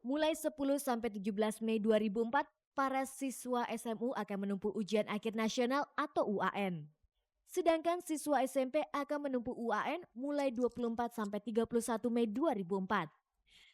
Mulai 10-17 Mei 2004, para siswa SMU akan menempuh ujian akhir nasional atau UAN. Sedangkan siswa SMP akan menempuh UAN mulai 24-31 Mei 2004.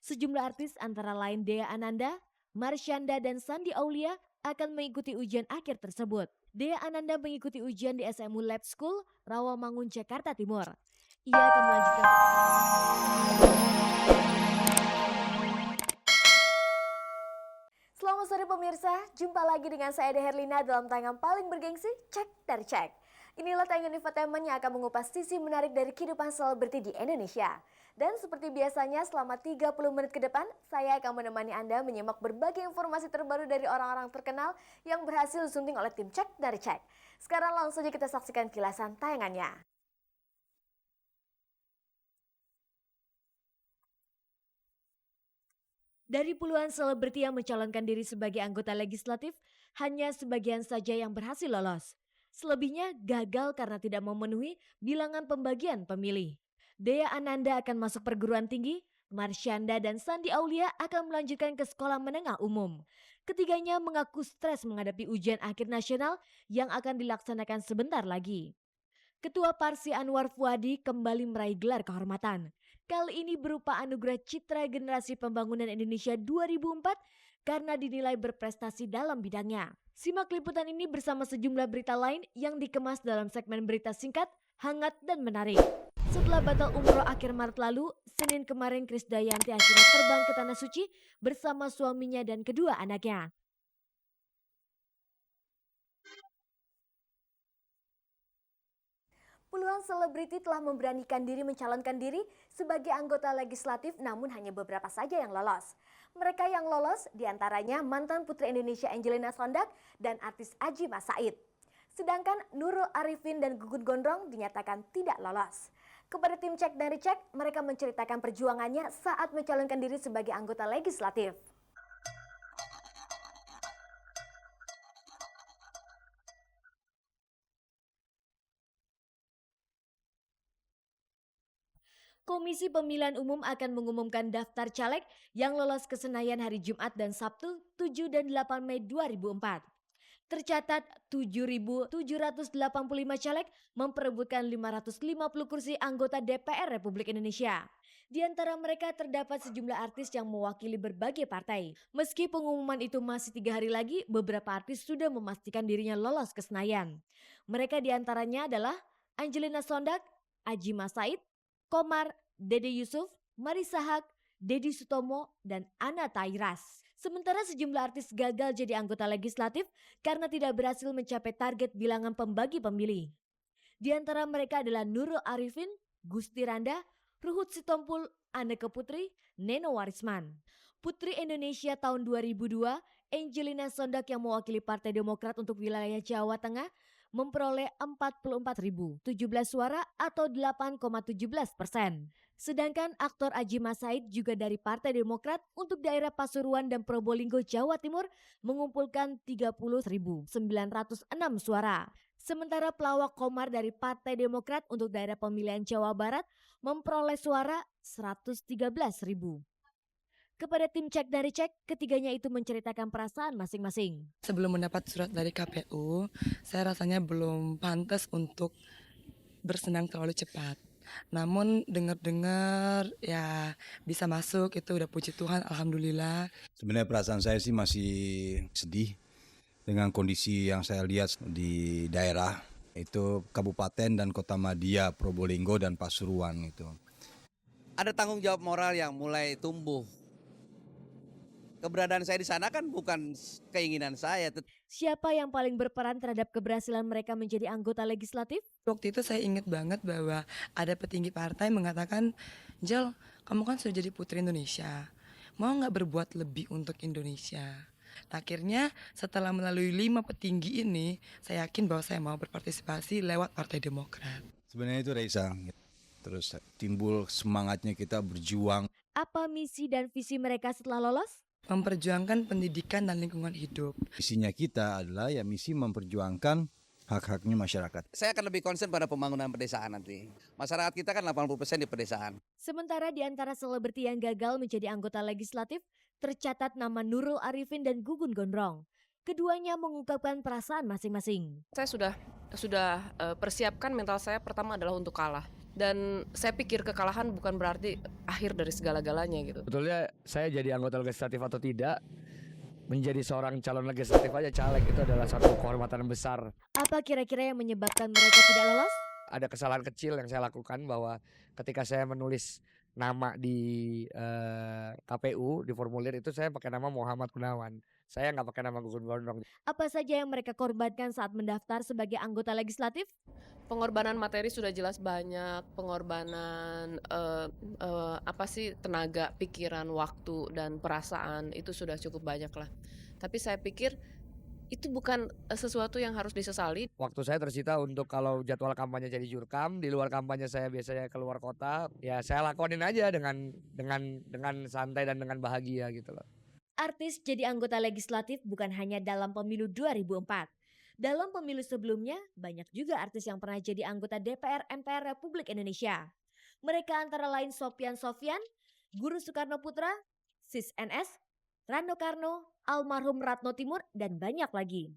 Sejumlah artis antara lain Dea Ananda, Marsyanda, dan Sandi Aulia akan mengikuti ujian akhir tersebut. Dea Ananda mengikuti ujian di SMU Lab School, Rawamangun, Jakarta Timur. Ia akan melanjutkan. Selamat sore pemirsa, jumpa lagi dengan saya Ade Herlina dalam tayangan paling bergengsi, Cek dari Cek. Inilah tayangan infotainment yang akan mengupas sisi menarik dari kehidupan selebriti di Indonesia. Dan seperti biasanya selama 30 menit ke depan, saya akan menemani Anda menyimak berbagai informasi terbaru dari orang-orang terkenal yang berhasil disunting oleh tim Cek dari Cek. Sekarang langsung saja kita saksikan kilasan tayangannya. Dari puluhan selebriti yang mencalonkan diri sebagai anggota legislatif, hanya sebagian saja yang berhasil lolos. Selebihnya gagal karena tidak memenuhi bilangan pembagian pemilih. Dea Ananda akan masuk perguruan tinggi, Marsyanda dan Sandi Aulia akan melanjutkan ke sekolah menengah umum. Ketiganya mengaku stres menghadapi ujian akhir nasional yang akan dilaksanakan sebentar lagi. Ketua Parsi Anwar Fuadi kembali meraih gelar kehormatan. Kali ini berupa anugerah Citra Generasi Pembangunan Indonesia 2004 karena dinilai berprestasi dalam bidangnya. Simak liputan ini bersama sejumlah berita lain yang dikemas dalam segmen berita singkat, hangat dan menarik. Setelah batal umroh akhir Maret lalu, Senin kemarin Krisdayanti akhirnya terbang ke Tanah Suci bersama suaminya dan kedua anaknya. Puluhan selebriti telah memberanikan diri mencalonkan diri sebagai anggota legislatif, namun hanya beberapa saja yang lolos. Mereka yang lolos diantaranya mantan Putri Indonesia Angelina Sondak dan artis Adjie Massaid. Sedangkan Nurul Arifin dan Gugun Gondrong dinyatakan tidak lolos. Kepada tim Cek dari Cek, mereka menceritakan perjuangannya saat mencalonkan diri sebagai anggota legislatif. Komisi Pemilihan Umum akan mengumumkan daftar caleg yang lolos ke Senayan hari Jumat dan Sabtu 7 dan 8 Mei 2004. Tercatat 7.785 caleg memperebutkan 550 kursi anggota DPR Republik Indonesia. Di antara mereka terdapat sejumlah artis yang mewakili berbagai partai. Meski pengumuman itu masih 3 hari lagi, beberapa artis sudah memastikan dirinya lolos ke Senayan. Mereka diantaranya adalah Angelina Sondak, Adjie Massaid, Komar, Dede Yusuf, Marisa Haque, Dedi Sutomo, dan Ana Tairas. Sementara sejumlah artis gagal jadi anggota legislatif karena tidak berhasil mencapai target bilangan pembagi pemilih. Di antara mereka adalah Nurul Arifin, Gusti Randa, Ruhut Sitompul, Anneke Putri, Neno Warisman. Putri Indonesia tahun 2002, Angelina Sondak yang mewakili Partai Demokrat untuk wilayah Jawa Tengah memperoleh 44.017 suara atau 8,17%. Sedangkan aktor Adjie Massaid juga dari Partai Demokrat untuk daerah Pasuruan dan Probolinggo, Jawa Timur mengumpulkan 30.906 suara. Sementara pelawak Komar dari Partai Demokrat untuk daerah pemilihan Jawa Barat memperoleh suara 113.000. Kepada tim Cek dari Cek, ketiganya itu menceritakan perasaan masing-masing. Sebelum mendapat surat dari KPU, saya rasanya belum pantas untuk bersenang terlalu cepat. Namun dengar-dengar ya bisa masuk, itu udah puji Tuhan, alhamdulillah. Sebenarnya perasaan saya sih masih sedih dengan kondisi yang saya lihat di daerah, itu Kabupaten dan Kota Madia, Probolinggo dan Pasuruan itu. Ada tanggung jawab moral yang mulai tumbuh. Keberadaan saya di sana kan bukan keinginan saya. Siapa yang paling berperan terhadap keberhasilan mereka menjadi anggota legislatif? Waktu itu saya ingat banget bahwa ada petinggi partai mengatakan, Jel, kamu kan sudah jadi Putri Indonesia, mau gak berbuat lebih untuk Indonesia? Akhirnya setelah melalui 5 petinggi ini, saya yakin bahwa saya mau berpartisipasi lewat Partai Demokrat. Sebenarnya itu Reisa, terus timbul semangatnya kita berjuang. Apa misi dan visi mereka setelah lolos? Memperjuangkan pendidikan dan lingkungan hidup. Misinya kita adalah ya misi memperjuangkan hak-haknya masyarakat. Saya akan lebih konsen pada pembangunan pedesaan nanti. Masyarakat kita kan 80% di pedesaan. Sementara di antara selebriti yang gagal menjadi anggota legislatif, tercatat nama Nurul Arifin dan Gugun Gondrong. Keduanya mengungkapkan perasaan masing-masing. Saya sudah persiapkan mental saya pertama adalah untuk kalah. Dan saya pikir kekalahan bukan berarti akhir dari segala-galanya gitu. Betulnya saya jadi anggota legislatif atau tidak, menjadi seorang calon legislatif aja caleg itu adalah satu kehormatan besar. Apa kira-kira yang menyebabkan mereka tidak lolos? Ada kesalahan kecil yang saya lakukan bahwa ketika saya menulis nama di KPU di formulir itu saya pakai nama Muhammad Gunawan. Saya nggak pakai nama Gugun Gondrong. Apa saja yang mereka korbankan saat mendaftar sebagai anggota legislatif? Pengorbanan materi sudah jelas banyak, pengorbanan tenaga, pikiran, waktu dan perasaan itu sudah cukup banyak lah. Tapi saya pikir itu bukan sesuatu yang harus disesali. Waktu saya tersita untuk kalau jadwal kampanye jadi jurkam, di luar kampanye saya biasanya keluar kota, ya saya lakonin aja dengan santai dan dengan bahagia gitu loh. Artis jadi anggota legislatif bukan hanya dalam pemilu 2004. Dalam pemilu sebelumnya, banyak juga artis yang pernah jadi anggota DPR MPR Republik Indonesia. Mereka antara lain Sofyan Sofyan, Guru Soekarno Putra, Sis NS, Rano Karno, almarhum Ratno Timur, dan banyak lagi.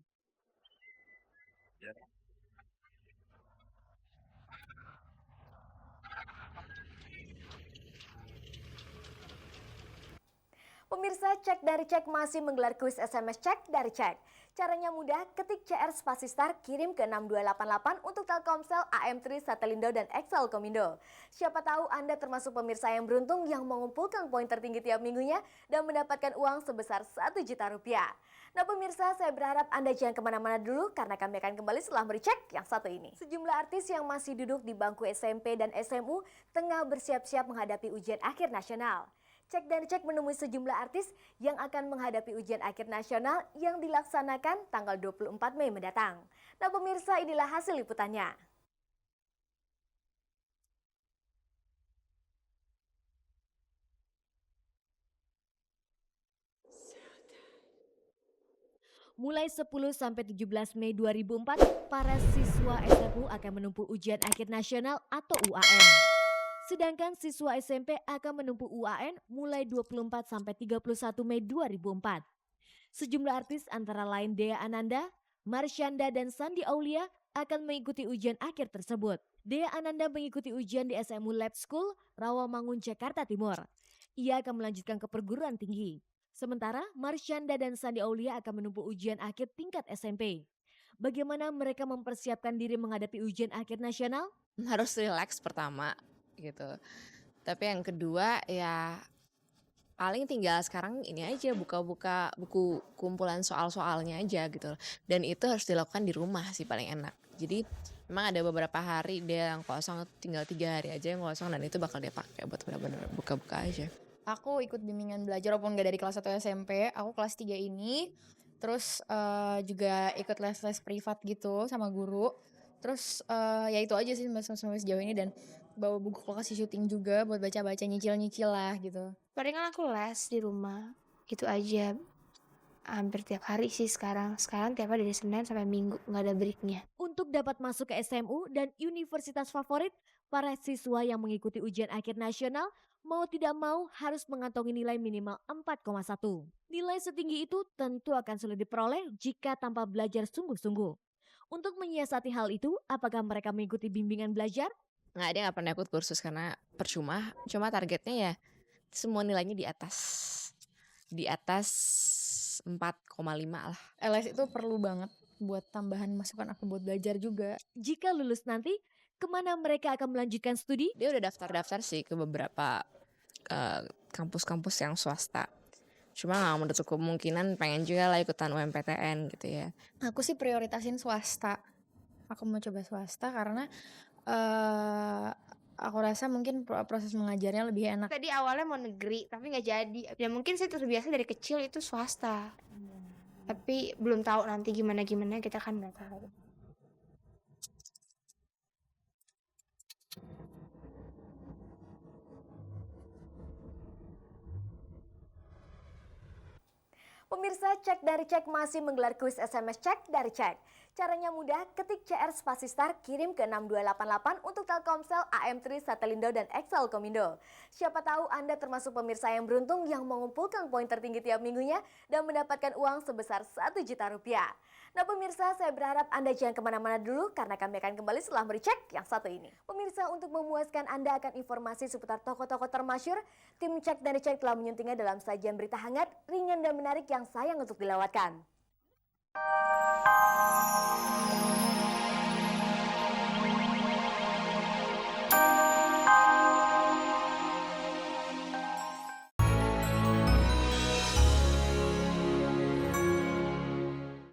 Pemirsa, Cek dari Cek masih menggelar kuis SMS Cek dari Cek. Caranya mudah, ketik CR spasi star, kirim ke 6288 untuk Telkomsel, AM3, Satelindo, dan XL Komindo. Siapa tahu Anda termasuk pemirsa yang beruntung yang mengumpulkan poin tertinggi tiap minggunya dan mendapatkan uang sebesar 1 juta rupiah. Nah pemirsa, saya berharap Anda jangan kemana-mana dulu karena kami akan kembali setelah bercek yang satu ini. Sejumlah artis yang masih duduk di bangku SMP dan SMU tengah bersiap-siap menghadapi ujian akhir nasional. Cek dan Cek menemui sejumlah artis yang akan menghadapi ujian akhir nasional yang dilaksanakan tanggal 24 Mei mendatang. Nah pemirsa, inilah hasil liputannya. Mulai 10 sampai 17 Mei 2004, para siswa SMU akan menempuh ujian akhir nasional atau UAN. Sedangkan siswa SMP akan menempuh UAN mulai 24 sampai 31 Mei 2004. Sejumlah artis antara lain Dea Ananda, Marsyanda, dan Sandi Aulia akan mengikuti ujian akhir tersebut. Dea Ananda mengikuti ujian di SMU Lab School, Rawamangun, Jakarta Timur. Ia akan melanjutkan ke perguruan tinggi. Sementara Marsyanda dan Sandi Aulia akan menempuh ujian akhir tingkat SMP. Bagaimana mereka mempersiapkan diri menghadapi ujian akhir nasional? Harus relax pertama gitu. Tapi yang kedua ya paling tinggal sekarang ini aja buka-buka buku kumpulan soal-soalnya aja gitu. Dan itu harus dilakukan di rumah sih paling enak. Jadi memang ada beberapa hari dia yang kosong, tinggal 3 hari aja yang kosong dan itu bakal dia pakai buat benar-benar buka-buka aja. Aku ikut bimbingan belajar walaupun gak dari kelas 1 SMP, aku kelas 3 ini. Terus juga ikut les-les privat gitu sama guru. Terus ya itu aja sih sampai sejauh ini dan bawa buku lokasi syuting juga buat baca-baca nyicil-nyicil lah gitu. Palingan aku les di rumah, itu aja. Hampir tiap hari sih sekarang tiap hari dari Senin sampai Minggu, nggak ada breaknya. Untuk dapat masuk ke SMU dan universitas favorit, para siswa yang mengikuti ujian akhir nasional mau tidak mau harus mengantongi nilai minimal 4,1. Nilai setinggi itu tentu akan sulit diperoleh jika tanpa belajar sungguh-sungguh. Untuk menyiasati hal itu, apakah mereka mengikuti bimbingan belajar? Nggak, dia nggak pernah ikut kursus karena percuma. Cuma targetnya ya semua nilainya di atas 4,5 lah. LS itu perlu banget buat tambahan masukan aku buat belajar juga. Jika lulus nanti, kemana mereka akan melanjutkan studi? Dia udah daftar sih ke beberapa kampus-kampus yang swasta. Cuma nggak menutup kemungkinan pengen juga lah ikutan UMPTN gitu ya. Aku sih prioritasin swasta. Aku mau coba swasta karena aku rasa mungkin proses mengajarnya lebih enak. Tadi awalnya mau negeri, tapi nggak jadi. Ya mungkin saya terbiasa dari kecil itu swasta. Tapi belum tahu nanti gimana kita kan nggak tahu. Pemirsa, Cek dari Cek masih menggelar kuis SMS Cek dari Cek. Caranya mudah, ketik CR spasi star, kirim ke 6288 untuk Telkomsel, AM3, Satelindo, dan XL Komindo. Siapa tahu Anda termasuk pemirsa yang beruntung yang mengumpulkan poin tertinggi tiap minggunya dan mendapatkan uang sebesar 1 juta rupiah. Nah pemirsa, saya berharap Anda jangan kemana-mana dulu karena kami akan kembali setelah merecek yang satu ini. Pemirsa, untuk memuaskan Anda akan informasi seputar tokoh-tokoh termasyur, tim Cek dan Dicek telah menyuntingnya dalam sajian berita hangat, ringan dan menarik yang sayang untuk dilewatkan.